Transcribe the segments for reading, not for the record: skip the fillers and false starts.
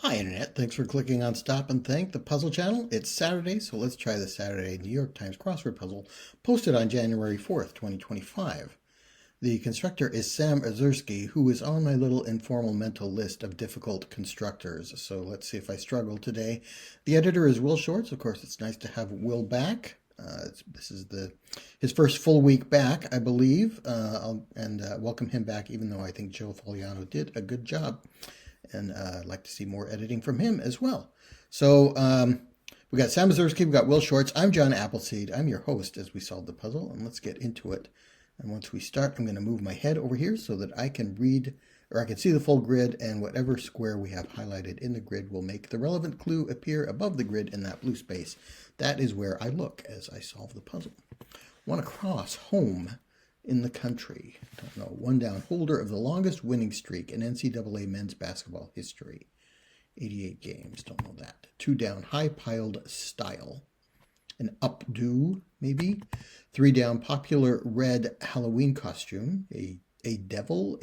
Hi Internet, thanks for clicking on Stop and Think, the puzzle channel. It's Saturday, so let's try the Saturday New York Times crossword puzzle posted on January 4th, 2025. The constructor is Sam Ezersky, who is on my little informal mental list of difficult constructors. So let's see if I struggle today. The editor is Will Shorts. Of course, it's nice to have Will back. This is his first full week back, I believe, and welcome him back, even though I think Joe Foliano did a good job. And I'd like to see more editing from him as well. So we got Sam Ezersky, we got Will Shorts. I'm John Appleseed. I'm your host as we solve the puzzle, and let's get into it. And once we start, I'm going to move my head over here so that I can read, or I can see the full grid, and whatever square we have highlighted in the grid will make the relevant clue appear above the grid in that blue space. That is where I look as I solve the puzzle. Want to cross home in the country. Don't know. One down, holder of the longest winning streak in NCAA men's basketball history. 88 games. Don't know that. Two down, high-piled style. An updo, maybe. Three down, popular red Halloween costume. A devil.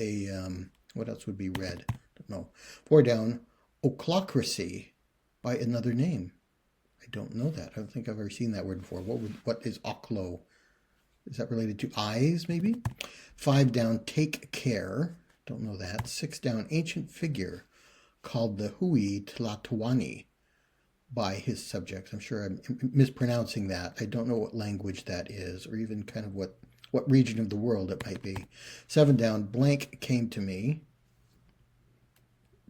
What else would be red? Don't know. Four down, ochlocracy by another name. I don't know that. I don't think I've ever seen that word before. What is ochlo? Is that related to eyes, maybe? Five down, take care. Don't know that. Six down, ancient figure called the Hui Tlatoani by his subjects. I'm sure I'm mispronouncing that. I don't know what language that is, or even kind of what region of the world it might be. Seven down, blank came to me.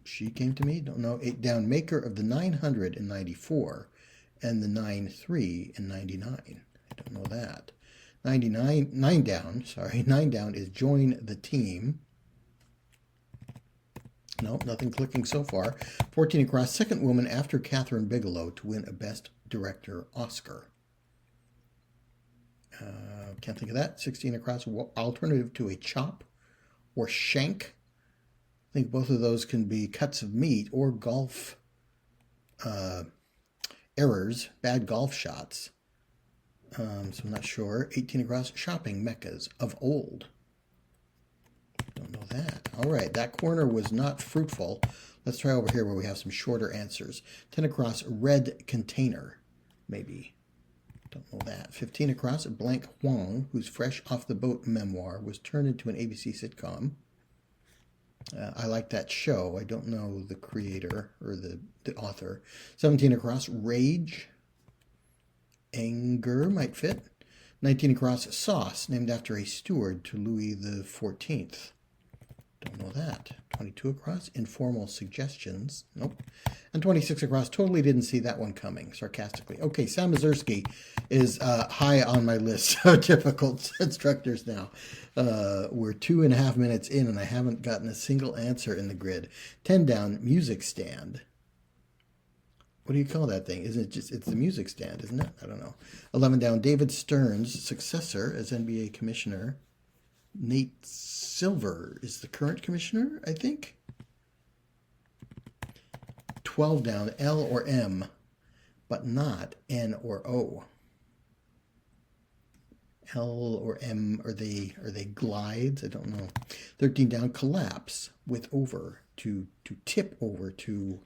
She came to me? Don't know. Eight down, maker of the 900 in 94 and the 9-3 in 99. I don't know that. Nine down is join the team. No, nothing clicking so far. 14 across, second woman after Catherine Bigelow to win a Best Director Oscar. Can't think of that. 16 across, alternative to a chop or shank. I think both of those can be cuts of meat or golf errors, bad golf shots. So I'm not sure. 18 across, shopping meccas of old. Don't know that. All right, that corner was not fruitful. Let's try over here where we have some shorter answers. 10 across, red container, maybe. Don't know that. 15 across, blank Huang, whose Fresh Off the Boat memoir was turned into an ABC sitcom. I like that show. I don't know the creator or the author. 17 across, rage. Anger might fit. 19 across, sauce, named after a steward to Louis XIV. Don't know that. 22 across, informal suggestions. Nope. And 26 across, totally didn't see that one coming, sarcastically. Okay, Sam Ezersky is high on my list of difficult instructors now. We're 2.5 minutes in, and I haven't gotten a single answer in the grid. 10 down, music stand. What do you call that thing? Isn't it just, it's the music stand, isn't it? I don't know. 11 down, David Stern's successor as NBA commissioner. Nate Silver is the current commissioner, I think. 12 down, L or M, but not N or O. L or M, are they glides? I don't know. 13 down, collapse with over, to tip over, to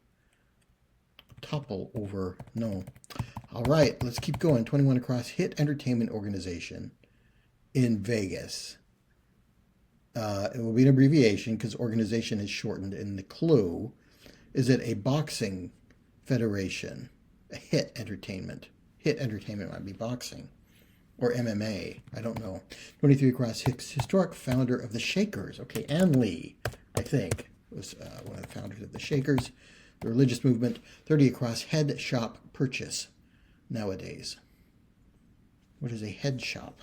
topple over. No. All right, let's keep going. 21 across, hit entertainment organization in Vegas. It will be an abbreviation because organization is shortened. And the clue is it a boxing federation? A hit entertainment. Hit entertainment might be boxing or MMA. I don't know. 23 across, historic founder of the Shakers. Okay, Ann Lee, I think, was one of the founders of the Shakers. The religious movement. 30 across, head shop purchase nowadays. What is a head shop?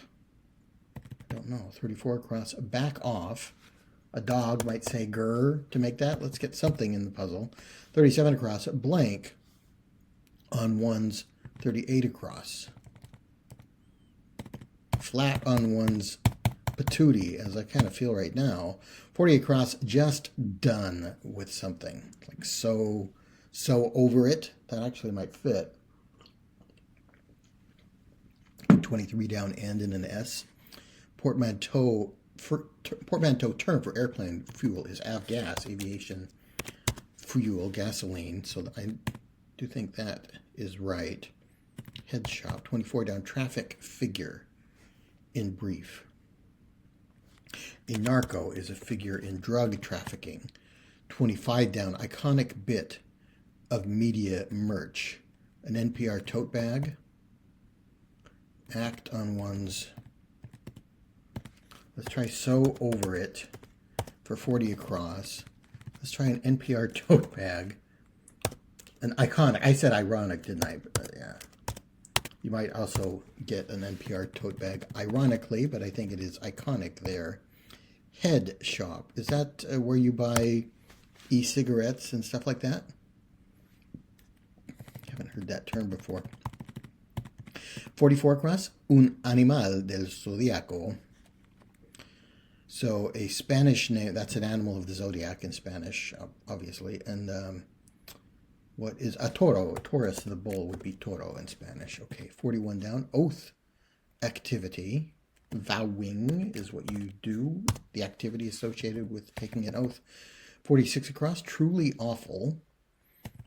I don't know. 34 across, back off. A dog might say grr to make that. Let's get something in the puzzle. 37 across, blank on one's 38 across. Flat on one's patootie, as I kind of feel right now. 40 across, just done with something. Like so over it. That actually might fit. 23 down, end in an S. Portmanteau term for airplane fuel is avgas, aviation fuel, gasoline. So I do think that is right. Head shop, 24 down, traffic figure in brief. A narco is a figure in drug trafficking. 25 down, iconic bit of media merch. An NPR tote bag. Act on one's... Let's try sew over it for 40 across. Let's try an NPR tote bag. An iconic. I said ironic, didn't I? But, yeah. You might also get an NPR tote bag ironically, but I think it is iconic there. Head shop. Is that where you buy e-cigarettes and stuff like that? Haven't heard that term before. 44 across. Un animal del zodiaco. So a Spanish name, that's an animal of the zodiac in Spanish, obviously. And what is a toro? Taurus, the bull, would be toro in Spanish. Okay, 41 down. Oath activity. Vowing is what you do. The activity associated with taking an oath. 46 across. Truly awful.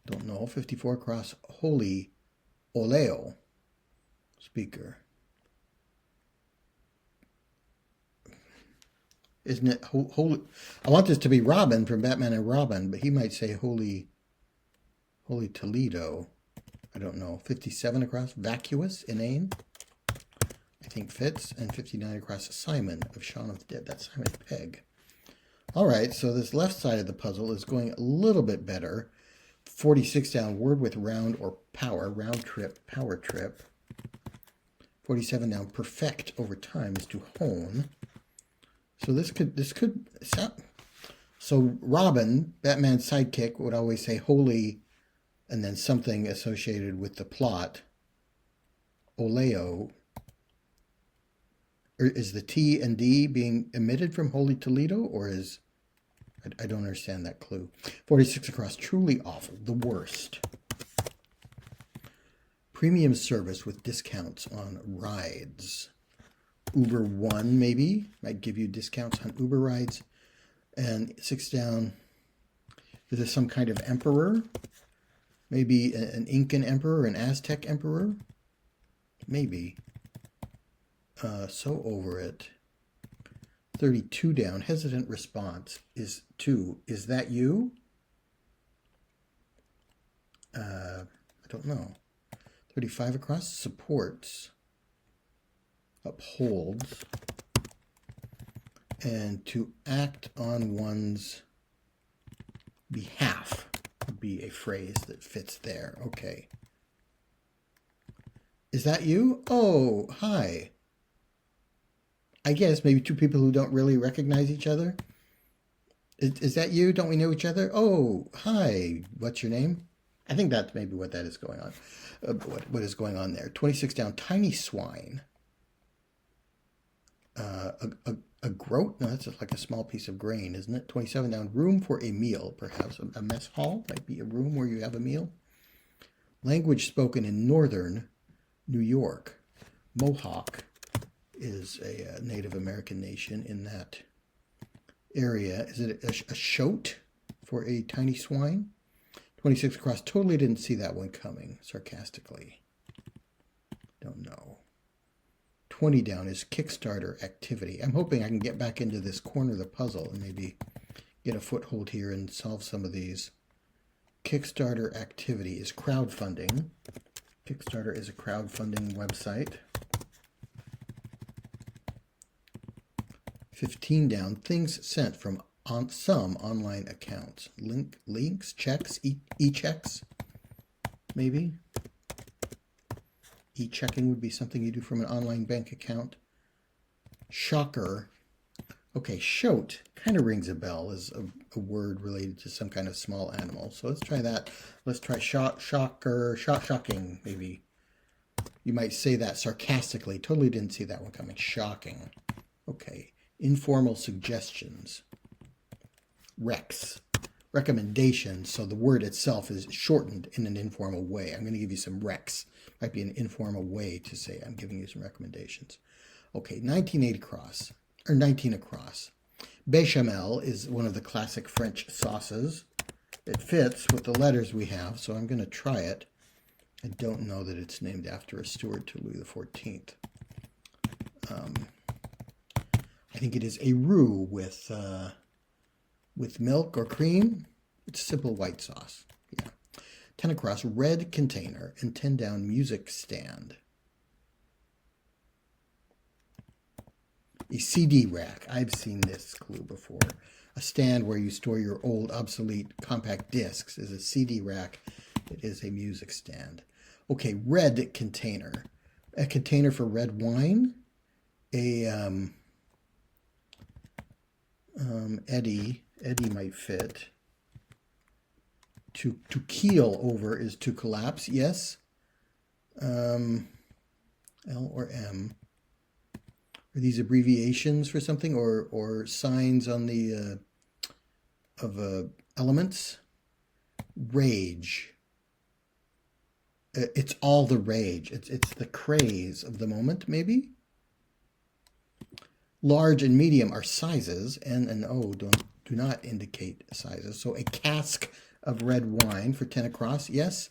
Don't know. 54 across. Holy oleo. Speaker. Isn't it holy? I want this to be Robin from Batman and Robin, but he might say Holy Toledo. I don't know. 57 across. Vacuous, inane. I think fits. And 59 across. Simon of Shaun of the Dead. That's Simon Pegg. All right, so this left side of the puzzle is going a little bit better. 46 down. Word with round or power. Round trip, power trip. 47 down. Perfect over time is to hone. So this could so Robin, Batman's sidekick, would always say holy and then something associated with the plot. Oleo. Or is the T and D being emitted from Holy Toledo, or is I don't understand that clue. 46 across. Truly awful. The worst. Premium service with discounts on rides. Uber One, maybe. Might give you discounts on Uber rides. And 6 down. Is this some kind of emperor? Maybe an Incan emperor, an Aztec emperor? Maybe. So over it. 32 down. Hesitant response is 2. Is that you? I don't know. 35 across. Supports. Upholds. And to act on one's behalf would be a phrase that fits there. Okay. Is that you? Oh, hi. I guess maybe two people who don't really recognize each other. Is that you? Don't we know each other? Oh, hi. What's your name? I think that's maybe what that is going on. What is going on there? 26 down. Tiny swine. A groat? No, that's just like a small piece of grain, isn't it? 27 down. Room for a meal, perhaps. A mess hall might be a room where you have a meal. Language spoken in northern New York. Mohawk is a Native American nation in that area. Is it a shote for a tiny swine? 26 across. Totally didn't see that one coming, sarcastically. Don't know. 20 down is Kickstarter activity. I'm hoping I can get back into this corner of the puzzle and maybe get a foothold here and solve some of these. Kickstarter activity is crowdfunding. Kickstarter is a crowdfunding website. 15 down, things sent from some online accounts. Links, checks, e-checks, maybe. E-checking would be something you do from an online bank account. Shocker. Okay, shote kind of rings a bell as a word related to some kind of small animal. So let's try that. Let's try shocking, maybe. You might say that sarcastically. Totally didn't see that one coming. Shocking. Okay. Informal suggestions. Rex. Recommendations. So the word itself is shortened in an informal way. I'm going to give you some recs. Might be an informal way to say I'm giving you some recommendations. Okay, 19 across. Bechamel is one of the classic French sauces. it fits with the letters we have, so I'm going to try it. I don't know that it's named after a steward to Louis XIV. I think it is a roux with milk or cream. It's simple white sauce. Yeah. 10 across, red container, and 10 down, music stand. A CD rack. I've seen this clue before. A stand where you store your old, obsolete compact discs is a CD rack. It is a music stand. Okay, red container. A container for red wine. Eddie might fit. To keel over is to collapse, yes. L or M. Are these abbreviations for something or signs on the of elements? Rage. It's all the rage. It's the craze of the moment, maybe. Large and medium are sizes. N and O do not indicate sizes. So a cask of red wine for 10 across, yes.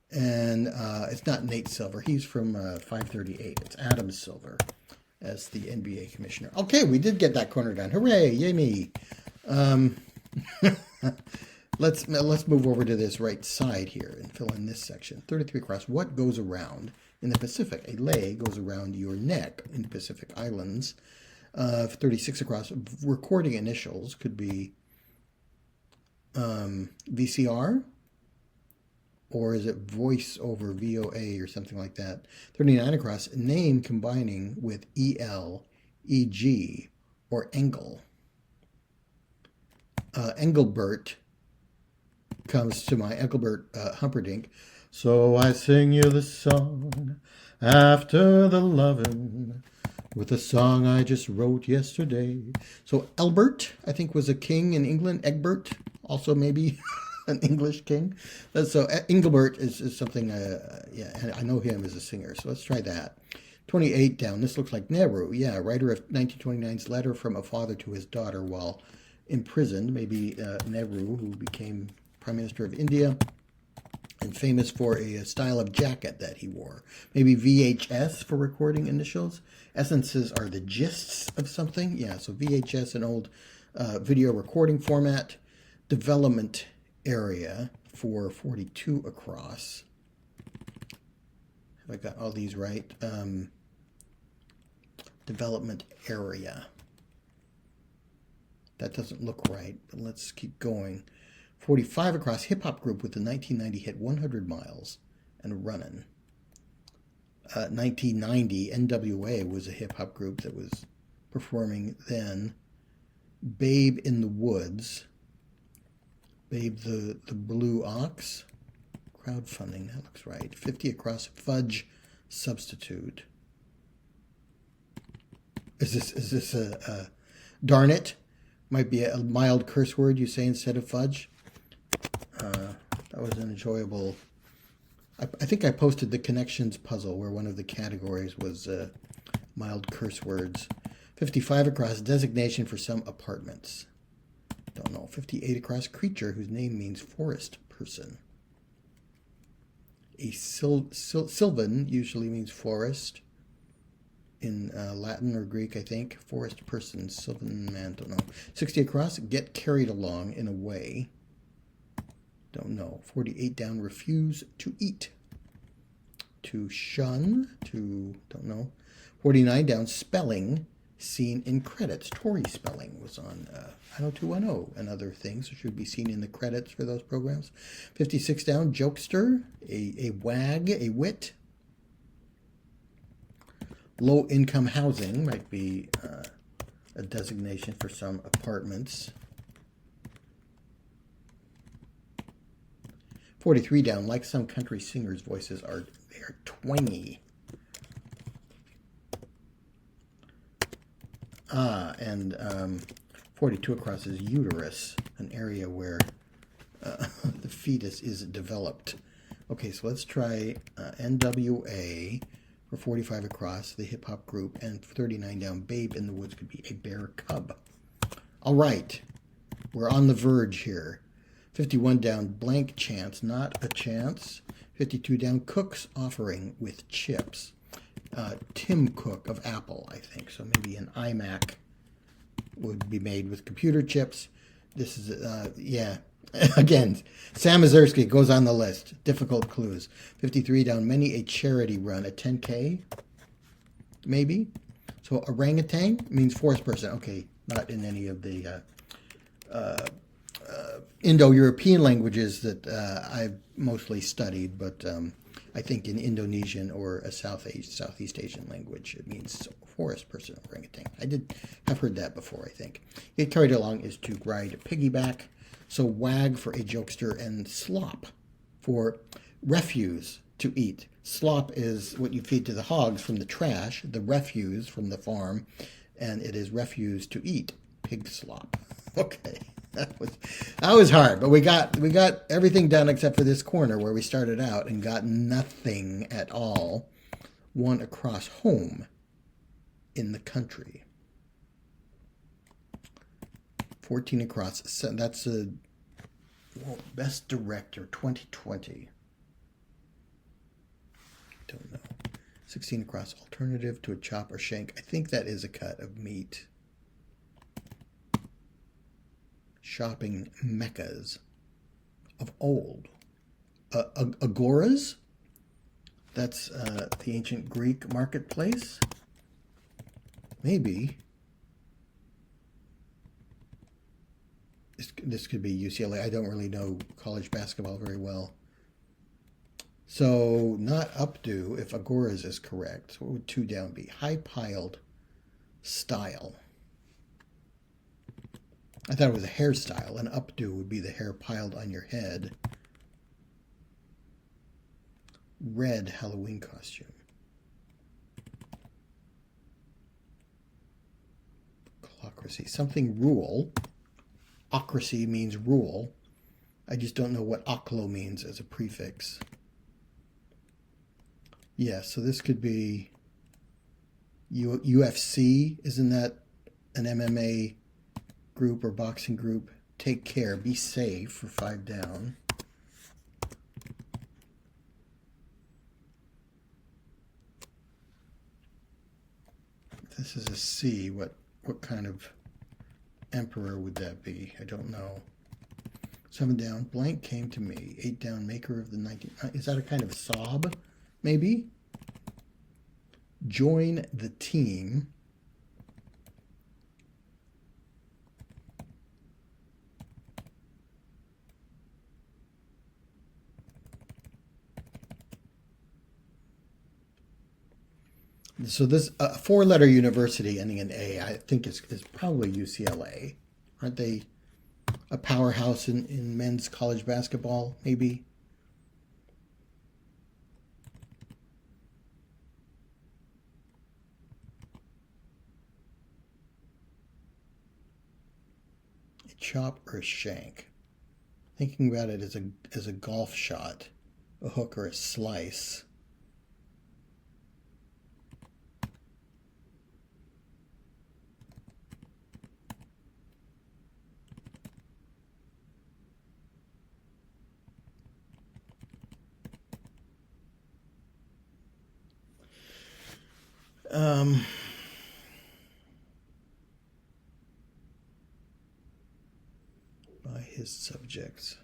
And it's not Nate Silver. He's from 538. It's Adam Silver as the NBA commissioner. Okay, we did get that corner done. Hooray! Yay me! Let's move over to this right side here and fill in this section. 33 across. What goes around in the Pacific? A lei goes around your neck in the Pacific Islands. 36 across. Recording initials could be VCR, or is it voice over VOA or something like that? 39 across. Name combining with EL, EG, or Engel. Engelbert comes to my Engelbert Humperdinck. So I sing you the song after the lovin' with a song I just wrote yesterday. So Elbert, I think, was a king in England. Egbert, also maybe an English king. So Engelbert is something, yeah, I know him as a singer. So let's try that. 28 down. This looks like Nehru. Yeah, writer of 1929's letter from a father to his daughter while imprisoned. Maybe Nehru, who became Prime Minister of India and famous for a style of jacket that he wore. Maybe VHS for recording initials. Essences are the gists of something. Yeah, so VHS, an old video recording format. Development area for 42 across. Have I got all these right? Development area. That doesn't look right, but let's keep going. 45 across, hip-hop group with the 1990 hit 100 Miles and Runnin'. 1990, NWA was a hip-hop group that was performing then. Babe in the Woods. Babe the Blue Ox. Crowdfunding, that looks right. 50 across, Fudge Substitute. Is this a darn it? Might be a mild curse word you say instead of fudge. That was an enjoyable. I think I posted the connections puzzle where one of the categories was mild curse words. 55 across, designation for some apartments. Don't know. 58 across, creature whose name means forest person. A sylvan usually means forest. In Latin or Greek, I think. Forest person, sylvan man, don't know. 60 across, get carried along in a way. Don't know. 48 down, refuse to eat. To shun, to, don't know. 49 down, spelling, seen in credits. Tori Spelling was on 90210 and other things, so should be seen in the credits for those programs. 56 down, jokester, a wag, a wit. Low-income housing might be a designation for some apartments. 43 down, like some country singers' voices are twangy. And 42 across is uterus, an area where the fetus is developed. Okay, so let's try NWA for 45 across, the hip-hop group, and 39 down, Babe in the Woods could be a bear cub. All right, we're on the verge here. 51 down, blank chance, not a chance. 52 down, Cook's offering with chips. Tim Cook of Apple, I think. So maybe an iMac would be made with computer chips. This is, yeah. Again, Sam Ezersky goes on the list. Difficult clues. 53 down, many a charity run. A 10K, maybe. So orangutan means forest person. Okay, not in any of the Indo-European languages that I've mostly studied, but I think in Indonesian or a Southeast Asian language, it means forest person, orangutan. I've heard that before, I think. Get carried along is to ride piggyback. So wag for a jokester, and slop for refuse to eat. Slop is what you feed to the hogs from the trash, the refuse from the farm, and it is refuse to eat. Pig slop. Okay. That was hard, but we got everything done except for this corner where we started out and got nothing at all. One across, home in the country. 14 across. So that's a best director 2020. Don't know. 16 across, alternative to a chop or shank. I think that is a cut of meat. Shopping meccas of old. Agoras? That's the ancient Greek marketplace? Maybe. This could be UCLA. I don't really know college basketball very well. So, not updo if Agoras is correct. So what would 2 down be? High-piled style. I thought it was a hairstyle. An updo would be the hair piled on your head. Red Halloween costume. Clocracy. Something rule. Ocracy means rule. I just don't know what oclo means as a prefix. Yeah, so this could be UFC. Isn't that an MMA group or boxing group? Take care. Be safe for 5 down. This is a C. What kind of emperor would that be? I don't know. 7 down, blank came to me. 8 down, maker of the 19... Is that a kind of sob, maybe? Join the team. So this 4-letter university ending in A, I think is probably UCLA. Aren't they a powerhouse in men's college basketball, maybe? A chop or a shank? Thinking about it as a golf shot, a hook or a slice. By his subjects.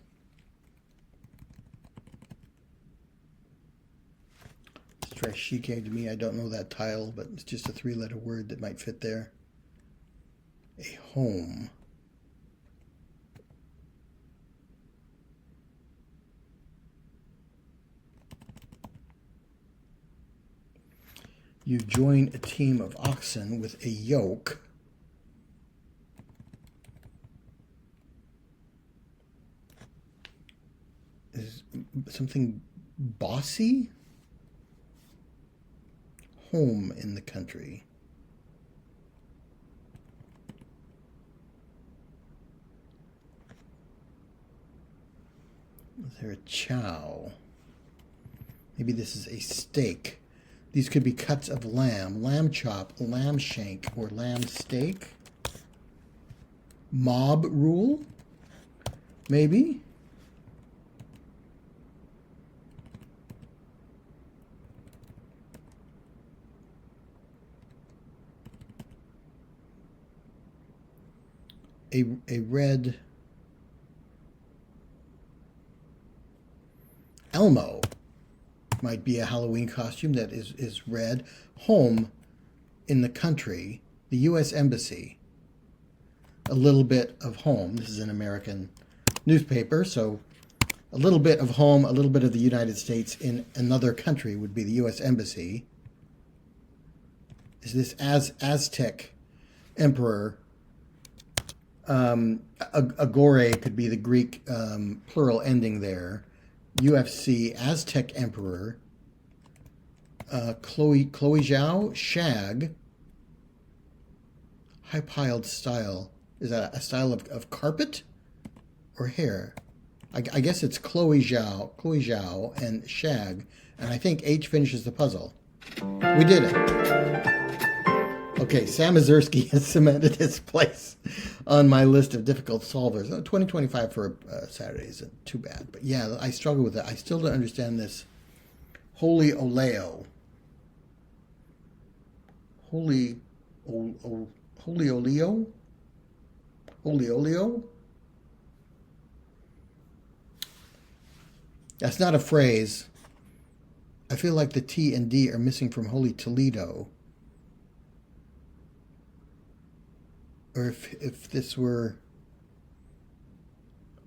Let's try she came to me. I don't know that tile, but it's just a 3-letter word that might fit there. A home. You join a team of oxen with a yoke. Is something bossy? Home in the country. Is there a chow? Maybe this is a steak. These could be cuts of lamb, lamb chop, lamb shank, or lamb steak. Mob rule? Maybe. a red Elmo might be a Halloween costume that is red. Home in the country, the U.S. Embassy. A little bit of home. This is an American newspaper, so a little bit of home, a little bit of the United States in another country would be the U.S. Embassy. Is this Aztec emperor? Agore could be the Greek plural ending there. UFC, Aztec emperor. Chloe Zhao, shag. High-piled style. Is that a style of carpet or hair? I guess it's Chloe Zhao and shag. And I think H finishes the puzzle. We did it. Okay, Sam Ezersky has cemented his place on my list of difficult solvers. 2025 for Saturday isn't too bad. But yeah, I struggle with it. I still don't understand this. Holy Oleo. Holy Oleo? Holy Oleo? That's not a phrase. I feel like the T and D are missing from Holy Toledo. Or if this were...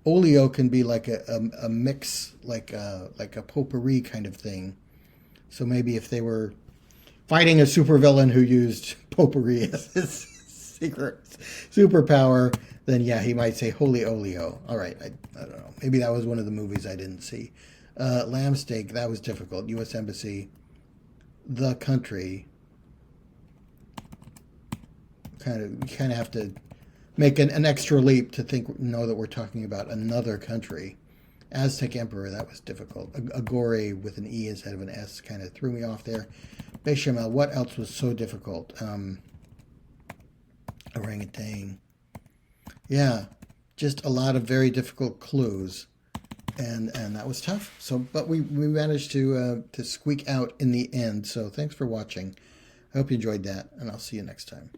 Oleo can be like a mix, like a potpourri kind of thing. So maybe if they were fighting a supervillain who used potpourri as his secret superpower, then yeah, he might say Holy Oleo. All right, I don't know. Maybe that was one of the movies I didn't see. Lamb steak, that was difficult. U.S. Embassy, the country. You kind of have to make an extra leap to know that we're talking about another country. Aztec Emperor, that was difficult. Agore with an E instead of an S kind of threw me off there. Bechamel, what else was so difficult? Orangutan. Yeah, just a lot of very difficult clues. And that was tough. So, but we managed to squeak out in the end. So thanks for watching. I hope you enjoyed that, and I'll see you next time.